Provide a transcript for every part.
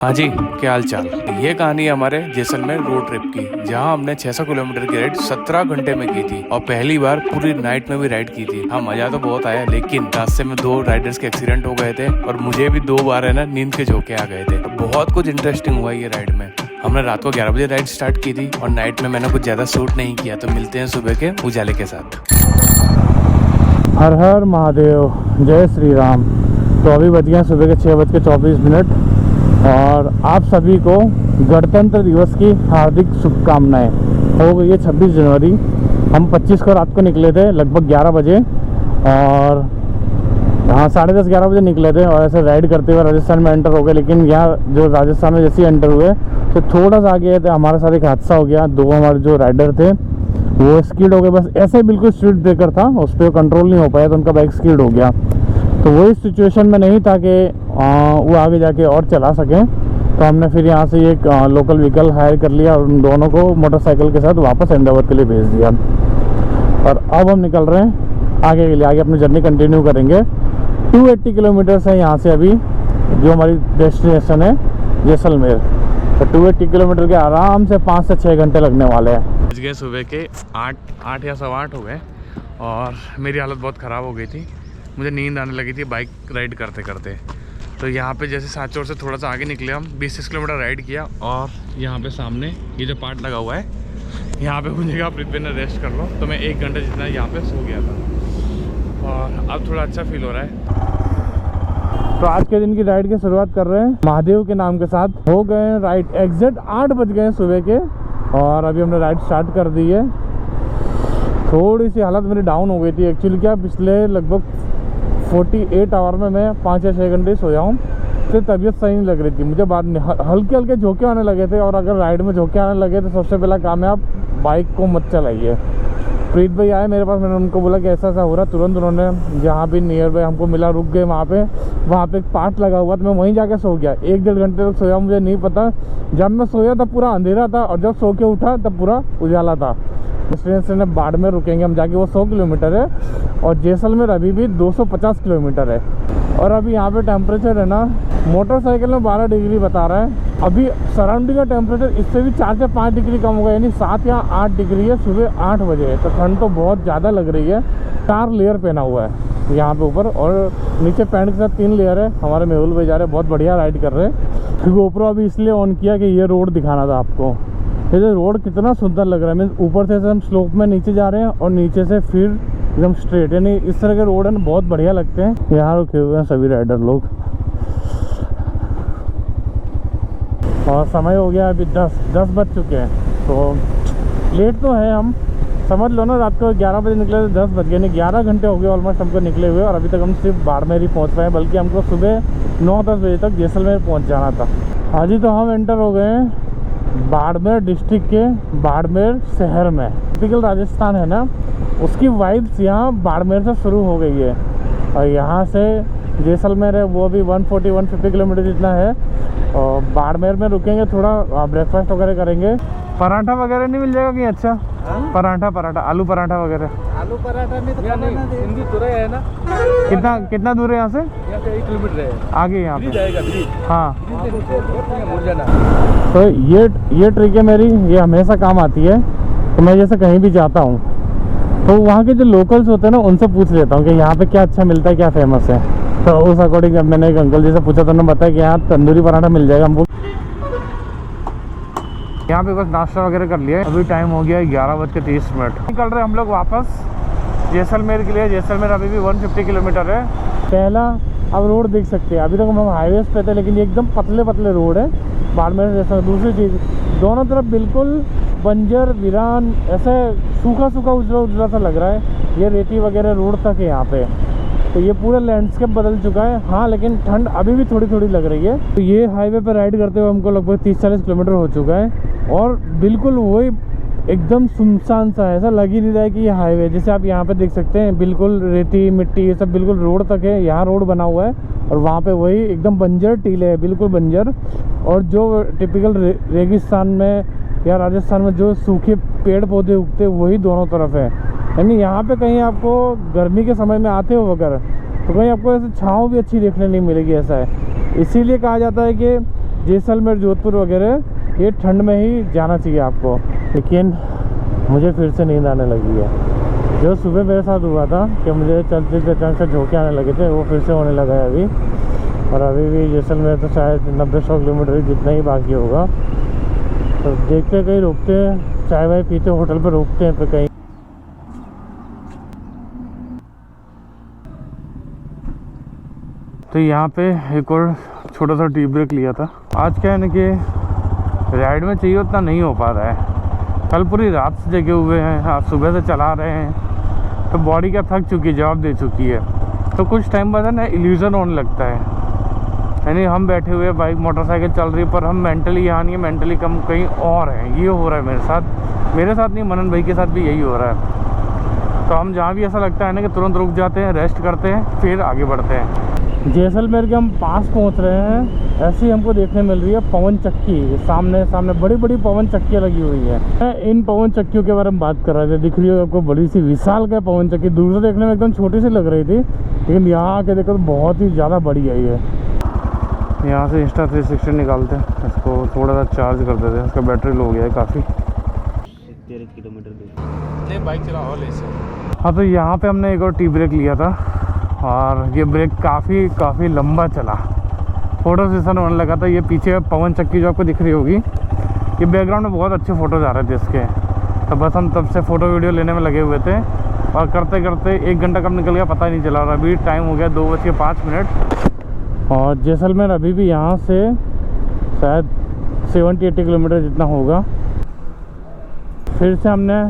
हाँ जी, क्या हाल चाल। ये कहानी है हमारे जैसलमेर रोड ट्रिप की, जहाँ हमने 600 किलोमीटर की राइड 17 घंटे में की थी और पहली बार पूरी नाइट में भी राइड की थी। हाँ, मजा तो बहुत आया, लेकिन रास्ते में 2 राइडर्स के एक्सीडेंट हो गए थे और मुझे भी 2 बार है ना नींद के झोंके आ गए थे। बहुत कुछ इंटरेस्टिंग हुआ ये राइड में। हमने रात को 11 बजे राइड स्टार्ट की थी और नाइट में मैंने कुछ ज्यादा शूट नहीं किया। तो मिलते हैं सुबह के उजाले के साथ। हर हर महादेव, जय श्री राम। तो अभी बज गए सुबह के 6:24 और आप सभी को गणतंत्र दिवस की हार्दिक शुभकामनाएं। हो गई है 26 जनवरी। हम 25 को रात को निकले थे लगभग 11 बजे और हाँ 10:30-11 बजे निकले थे और ऐसे राइड करते हुए राजस्थान में एंटर हो गए। लेकिन यहाँ जो राजस्थान में जैसे एंटर हुए तो थोड़ा सा आगे थे, हमारे साथ एक हादसा हो गया। 2 हमारे जो राइडर थे वो स्कीड हो गए, बस ऐसे बिल्कुल स्पीड ब्रेकर था उस पर कंट्रोल नहीं हो पाया तो उनका बाइक स्कीड हो गया। तो वही सिचुएशन में नहीं था कि वो आगे जाके और चला सकें, तो हमने फिर यहाँ से एक लोकल व्हीकल हायर कर लिया और उन दोनों को मोटरसाइकिल के साथ वापस अहमदाबाद के लिए भेज दिया। और अब हम निकल रहे हैं आगे के लिए। आगे अपनी जर्नी कंटिन्यू करेंगे। 280 किलोमीटर्स है यहाँ से अभी जो हमारी डेस्टिनेशन है जैसलमेर। तो 280 किलोमीटर के आराम से 5 से 6 घंटे लगने वाले हैं। बज गए सुबह के 8 या 8:15 हो गए और मेरी हालत बहुत ख़राब हो गई थी। मुझे नींद आने लगी थी बाइक राइड करते करते। तो यहाँ पे जैसे साचौर से थोड़ा सा आगे निकले हम, 20 किलोमीटर राइड किया और यहाँ पे सामने ये जो पार्ट लगा हुआ है यहाँ पे मुझे कहा पृथ्वी ने रेस्ट कर लो, तो मैं 1 घंटे जितना यहाँ पे सो गया था और अब थोड़ा अच्छा फील हो रहा है। तो आज के दिन की राइड की शुरुआत कर रहे हैं महादेव के नाम के साथ। हो गए राइड एग्जैक्ट 8 बज गए सुबह के और अभी हमने राइड स्टार्ट कर दी है। थोड़ी सी हालत मेरी डाउन हो गई थी एक्चुअली। क्या पिछले लगभग 48 आवर में मैं 5 या 6 घंटे सोया हूँ, फिर तबीयत सही नहीं लग रही थी मुझे। बाद में हल्के हल्के झोंके आने लगे थे और अगर राइड में झोंके आने लगे तो सबसे पहला काम है आप बाइक को मत चलाइए। प्रीत भाई आए मेरे पास, मैंने उनको बोला कि ऐसा ऐसा हो रहा। तुरंत उन्होंने जहाँ भी नियर बाय हमको मिला रुक गए वहाँ पे एक पार्ट लगा हुआ था, मैं वहीं जाके सो गया। 1-1.5 घंटे तक सोया, मुझे नहीं पता। जब मैं सोया तब पूरा अंधेरा था और जब सो के उठा तब पूरा उजाला था। डेस्टिनेशन है बाड़मेर, रुकेंगे हम जाके, वो 100 किलोमीटर है और जैसलमेर अभी भी 250 किलोमीटर है। और अभी यहाँ पे टेम्परेचर है ना, मोटरसाइकिल में 12 डिग्री बता रहा है। अभी सराउंडिंग का टेम्परेचर इससे भी 4 से 5 डिग्री कम होगा, यानी 7 या 8 डिग्री है। सुबह 8 बजे है तो ठंड तो बहुत ज़्यादा लग रही है। 4 लेयर पहना हुआ है यहाँ पे ऊपर और नीचे पैंट के साथ 3 लेयर है। हमारे मेहुल भाई जा रहे हैं, बहुत बढ़िया राइड कर रहे हैं। गोप्रो अभी इसलिए ऑन किया कि ये रोड दिखाना था आपको। ये रोड कितना सुंदर लग रहा है। मीन्स ऊपर से हम स्लोप में नीचे जा रहे हैं और नीचे से फिर एकदम स्ट्रेट, यानी इस तरह के रोड है ना बहुत बढ़िया लगते हैं। यहाँ रुके हुए हैं सभी राइडर लोग और समय हो गया अभी 10 बज चुके हैं। तो लेट तो है, हम समझ लो ना, रात को 11 बजे निकले थे, 10 बज गए, नहीं 11 घंटे हो गए ऑलमोस्ट हमको निकले हुए और अभी तक हम सिर्फ बाड़मेर ही पहुँच पाए, बल्कि हमको सुबह 9-10 बजे तक जैसलमेर पहुँच जाना था। आज ही तो हम एंटर हो गए हैं बाड़मेर डिस्ट्रिक्ट के बाड़मेर शहर में। टिपिकल राजस्थान है ना, उसकी वाइब्स यहाँ बाड़मेर से शुरू हो गई है और यहाँ से जैसलमेर है वो भी 140-150 किलोमीटर जितना है। और बाड़मेर में रुकेंगे, थोड़ा ब्रेकफास्ट वगैरह करेंगे। पराठा वगैरह नहीं मिल जाएगा कहीं अच्छा? पराठा आलू पराठा वगैरह। आलू पराठा में तो हिंदी तो है ना। कितना दूर है यहाँ से? यहाँ से 1 किलोमीटर है आगे यहाँ पे जाएगा। हाँ, जाना। तो ये ट्रिक है मेरी, ये हमेशा काम आती है। तो मैं जैसे कहीं भी जाता हूँ तो वहाँ के जो लोकल्स होते हैं ना उनसे पूछ लेता हूँ कि यहाँ पे क्या अच्छा मिलता है, क्या फेमस है। तो उस अकॉर्डिंग जब मैंने एक अंकल जी से पूछा तो उन्होंने बताया कि यहाँ तंदूरी पराठा मिल जाएगा हमको। यहाँ पे बस नाश्ता वगैरह कर लिया। अभी टाइम हो गया है 11:30। निकल रहे हम लोग वापस जैसलमेर के लिए। जैसलमेर अभी भी 150 किलोमीटर है। पहला अब रोड देख सकते हैं, अभी तक हम हाईवे पे थे लेकिन ये एकदम पतले रोड है बाड़मेर जैसा। दूसरी चीज़, दोनों तरफ बिल्कुल बंजर वीरान, ऐसे सूखा उजला सा लग रहा है। ये रेती वगैरह रोड तक है यहाँ पे, तो ये पूरा लैंडस्केप बदल चुका है। हाँ, लेकिन ठंड अभी भी थोड़ी लग रही है। तो ये हाईवे पर राइड करते हुए हमको लगभग 30-40 किलोमीटर हो चुका है और बिल्कुल वही एकदम सुनसान सा है, ऐसा लग ही नहीं रहा है कि ये हाईवे। जैसे आप यहाँ पे देख सकते हैं बिल्कुल रेती मिट्टी ये सब बिल्कुल रोड तक है। यहाँ रोड बना हुआ है और वहाँ पे वही एकदम बंजर टीले है, बिल्कुल बंजर। और जो टिपिकल रेगिस्तान में या राजस्थान में जो सूखे पेड़ पौधे उगते वही दोनों तरफ है। यानी यहाँ पे कहीं आपको गर्मी के समय में आते हो अगर तो कहीं आपको ऐसे छाँव भी अच्छी देखने नहीं मिलेगी, ऐसा है। इसीलिए कहा जाता है कि जैसलमेर, जोधपुर वगैरह ये ठंड में ही जाना चाहिए आपको। लेकिन मुझे फिर से नींद आने लगी है। जो सुबह मेरे साथ हुआ था कि मुझे चलते अचानक से झोंके आने लगे थे, वो फिर से होने लगा है अभी। और अभी भी जैसलमेर तो शायद 90-100 किलोमीटर जितना ही बाकी होगा। तो देखते कहीं रुकते हैं, चाय वाय पीते, होटल पर रुकते हैं पे कहीं। तो यहाँ पे एक और छोटा सा टी ब्रेक लिया था। आज क्या है ना कि राइड में चाहिए उतना नहीं हो पा रहा है। कल पूरी रात से जगे हुए हैं, आज सुबह से चला रहे हैं, तो बॉडी क्या थक चुकी है, जवाब दे चुकी है। तो कुछ टाइम बाद है ना इल्यूज़न होने लगता है, यानी हम बैठे हुए बाइक मोटरसाइकिल चल रही है पर हम मेंटली यहाँ नहीं है, मेंटली कम कहीं और है। ये हो रहा है मेरे साथ नहीं, मनन भाई के साथ भी यही हो रहा है। तो हम जहाँ भी ऐसा लगता है ना कि तुरंत रुक जाते हैं, रेस्ट करते हैं, फिर आगे बढ़ते हैं। जैसलमेर के हम पास पहुंच रहे हैं। ऐसे ही हमको देखने मिल रही है पवन चक्की, सामने बड़ी बड़ी पवन चक्कियाँ लगी हुई है। इन पवन चक्कियों के बारे में बात कर रहे थे। दिख रही है आपको बड़ी सी विशाल का पवन चक्की, दूर से देखने में एकदम छोटी सी लग रही थी, लेकिन यहाँ आके देखो तो बहुत ही ज़्यादा बड़ी है ये। यहाँ से इंस्टा 360 निकालते हैं, इसको थोड़ा सा चार्ज कर देते हैं। इसका बैटरी लो गया है काफ़ी। 13 किलोमीटर नहीं, बाइक चला और ले से। हाँ, तो यहाँ पे हमने एक और टी ब्रेक लिया था और ये ब्रेक काफ़ी लंबा चला। फ़ोटो सेशन होने लगा था। ये पीछे पवन चक्की जो आपको दिख रही होगी, ये बैकग्राउंड में बहुत अच्छे फ़ोटोज़ आ रहे थे इसके। तो बस हम तब से फ़ोटो वीडियो लेने में लगे हुए थे और करते करते 1 घंटा कब निकल गया पता ही नहीं चला। और अभी टाइम हो गया 2:05 और जैसलमेर अभी भी यहाँ से शायद 70-80 किलोमीटर जितना होगा। फिर से हमने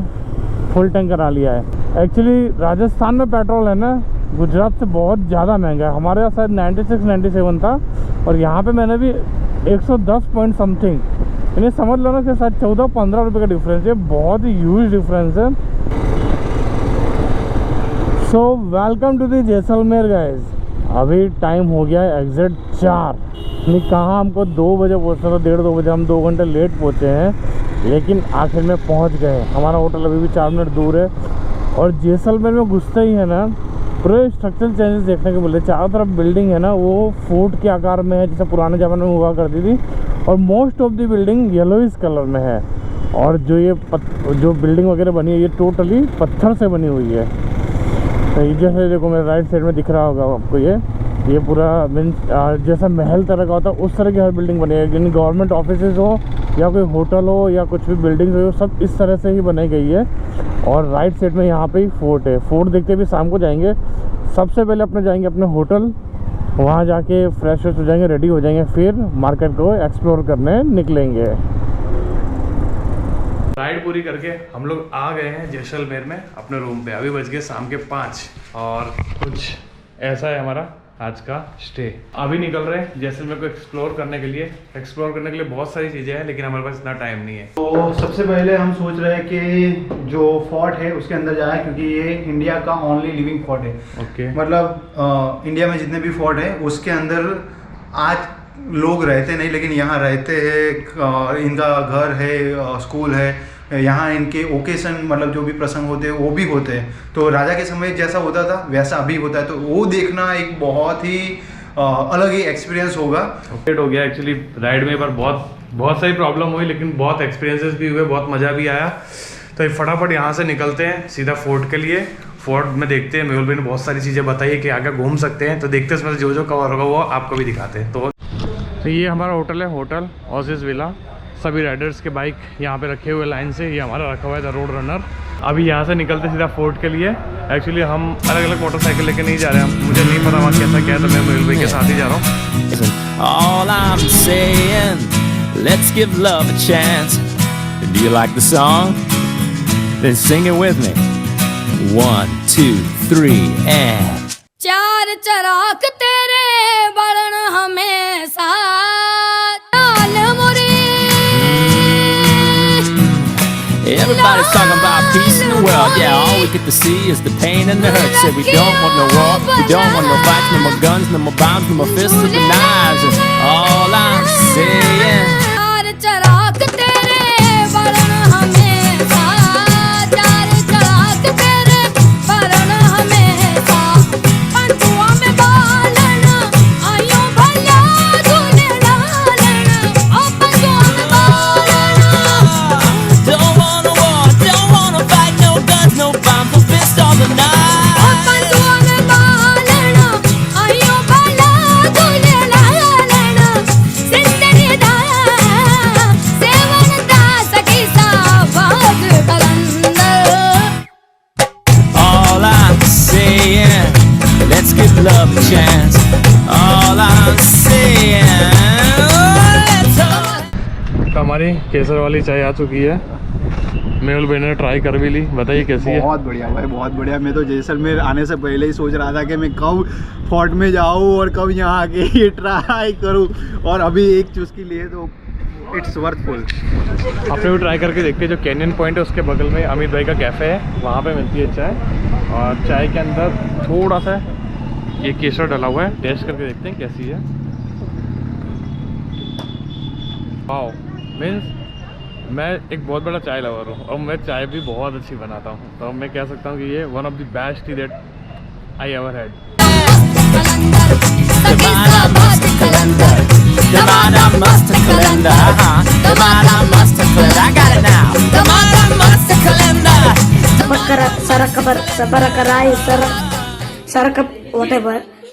फुल टैंक करा लिया है। एक्चुअली राजस्थान में पेट्रोल है ना, गुजरात से बहुत ज़्यादा महंगा है। हमारे यहाँ शायद 96-97 था और यहाँ पे मैंने भी 110 पॉइंट समथिंग, यानी समझ लो ना कि शायद 14-15 रुपये का डिफरेंस है। बहुत ही ह्यूज डिफरेंस है। So welcome to the Jaisalmer guys. अभी टाइम हो गया है एग्जैक्ट 4। नहीं कहाँ हमको 2 बजे पहुँचना था, 1:30-2 बजे। हम 2 घंटे लेट पहुँचे हैं, लेकिन आखिर में पहुँच गए। हमारा होटल अभी भी 4 मिनट दूर है। और जैसलमेर में घुसते ही है ना पूरे स्ट्रक्चरल चेंजेस देखने को मिले। चारों तरफ बिल्डिंग है ना वो फोर्ट के आकार में है, जैसे पुराने ज़माने में हुआ करती थी। और most of the building yellowish colour में है। और जो बिल्डिंग वगैरह बनी है ये टोटली पत्थर से बनी हुई है। तो ये जैसे देखो मेरे राइट साइड में दिख रहा होगा आपको, ये पूरा मीन्स जैसा महल तरह का होता है उस तरह की हर बिल्डिंग बनी है। यानी गवर्नमेंट ऑफिसेज हो या कोई होटल हो या कुछ भी बिल्डिंग हो, सब इस तरह से ही बनाई गई है। और राइट साइड में यहाँ पे ही फोर्ट है। फोर्ट देखते भी शाम को जाएंगे। सबसे पहले अपने जाएंगे अपने होटल, वहाँ जाके फ्रेश हो जाएंगे, रेडी हो जाएंगे, फिर मार्केट को एक्सप्लोर करने निकलेंगे। राइड पूरी करके हम लोग आ गए हैं जैसलमेर में अपने रूम पे। अभी बज गए शाम के 5 और कुछ ऐसा है हमारा आज का स्टे। अभी निकल रहे हैं जैसलमेर को एक्सप्लोर करने के लिए। एक्सप्लोर करने के लिए बहुत सारी चीज़ें हैं, लेकिन हमारे पास इतना टाइम नहीं है। तो सबसे पहले हम सोच रहे हैं कि जो फोर्ट है उसके अंदर जाए, क्योंकि ये इंडिया का ओनली लिविंग फोर्ट है। ओके। मतलब इंडिया में जितने भी फोर्ट है उसके अंदर आज लोग रहते नहीं, लेकिन यहाँ रहते हैं। इनका घर है, स्कूल है, यहाँ इनके ओकेशन मतलब जो भी प्रसंग होते हैं वो भी होते हैं। तो राजा के समय जैसा होता था वैसा अभी होता है। तो वो देखना एक बहुत ही अलग ही एक्सपीरियंस होगा। हो गया एक्चुअली राइड में पर बहुत सारी प्रॉब्लम हुई, लेकिन बहुत एक्सपीरियंसेस भी हुए, बहुत मज़ा भी आया। तो फटाफट यहाँ से निकलते हैं सीधा फोर्ट के लिए। फोर्ट में देखते हैं, मेहुल भाई ने बहुत सारी चीज़ें बताई है कि आगे घूम सकते हैं। तो देखते हैं उसमें जो जो कवर होगा वो आपको भी दिखाते हैं। तो ये हमारा होटल है, होटल ओसिस विला। सभी राइडर्स के बाइक यहाँ पे रखे हुए लाइन से। ये हमारा रखा हुआ है द रोड रनर। अभी यहाँ से निकलते सीधा फोर्ट के लिए। एक्चुअली हम अलग अलग मोटरसाइकिल लेके नहीं जा रहे हैं, मुझे नहीं पता वहाँ कैसा क्या है, तो मैं मेहुल भाई के साथ ही जा रहा हूँ। All I'm saying, let's give love a chance. Do you like the song? Then sing it with me. 1, 2, 3 and चार चराग तेरे बड़न हमेशा लाल मोरे। everybody's talking about peace in the world. Yeah, all we get to see is the pain and the hurt. Say we don't want no war, we don't want no fights, no more guns, no more bombs, no more fists and knives. And all I'm saying, चार चराग तेरे बड़न हमेशा, चार चराग तेरे बड़न हमेशा। पंचुआ में बालन आयो भला तूने लालन, हमारी केसर वाली चाय आ चुकी है। मेहुल भाई ने ट्राई कर भी ली, बताइए कैसी है। बहुत बढ़िया भाई, बहुत बढ़िया। मैं तो जैसलमेर आने से पहले ही सोच रहा था कि मैं कब फोर्ट में जाऊँ और कब यहाँ आके ये ट्राई करूँ, और अभी एक चुस्की लिए तो इट्स वर्थफुल। आपने भी ट्राई करके देखते हैं। जो कैनियन पॉइंट है उसके बगल में अमित भाई का कैफ़े है, वहाँ पे मिलती है चाय। और चाय के अंदर थोड़ा सा ये केसर डला हुआ है, टेस्ट करके देखते हैं कैसी है। वाओ, मीन्स मैं एक बहुत बड़ा चाय लवर हूँ और मैं चाय भी बहुत अच्छी बनाता हूँ, तो मैं कह सकता हूँ कि ये one of the best T that I ever had. Jemana Master Calendar. Jemana Master Calendar. Jemana Master Calendar. I got it now. Jemana Master Calendar. Sarakap, whatever.